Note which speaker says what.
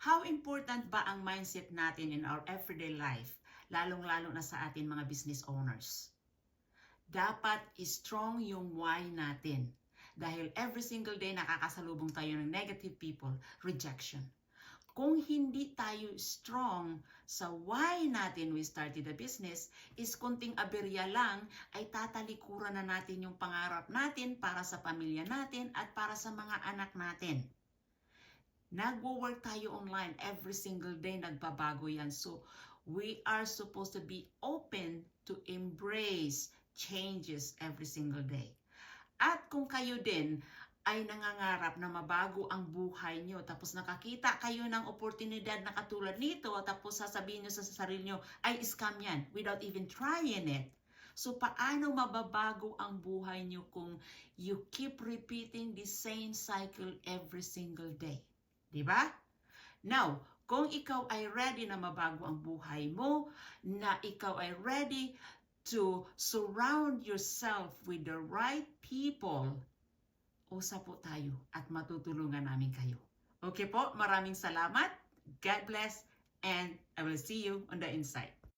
Speaker 1: How important ba ang mindset natin in our everyday life, lalong-lalo na sa atin mga business owners? Dapat strong yung why natin. Dahil every single day nakakasalubong tayo ng negative people, rejection. Kung hindi tayo strong sa why natin we started a business, is kunting aberya lang ay tatalikuran na natin yung pangarap natin para sa pamilya natin at para sa mga anak natin. Nagwo-work tayo online every single day, nagbabago yan. So, we are supposed to be open to embrace changes every single day. At kung kayo din ay nangangarap na mabago ang buhay nyo, tapos nakakita kayo ng oportunidad na katulad nito, tapos sasabihin nyo sa sarili nyo, ay scam yan, without even trying it. So, paano mababago ang buhay nyo kung you keep repeating the same cycle every single day? Diba? Now, kung ikaw ay ready na mabago ang buhay mo, na ikaw ay ready to surround yourself with the right people, usap po tayo at matutulungan namin kayo. Okay po, maraming salamat. God bless and I will see you on the inside.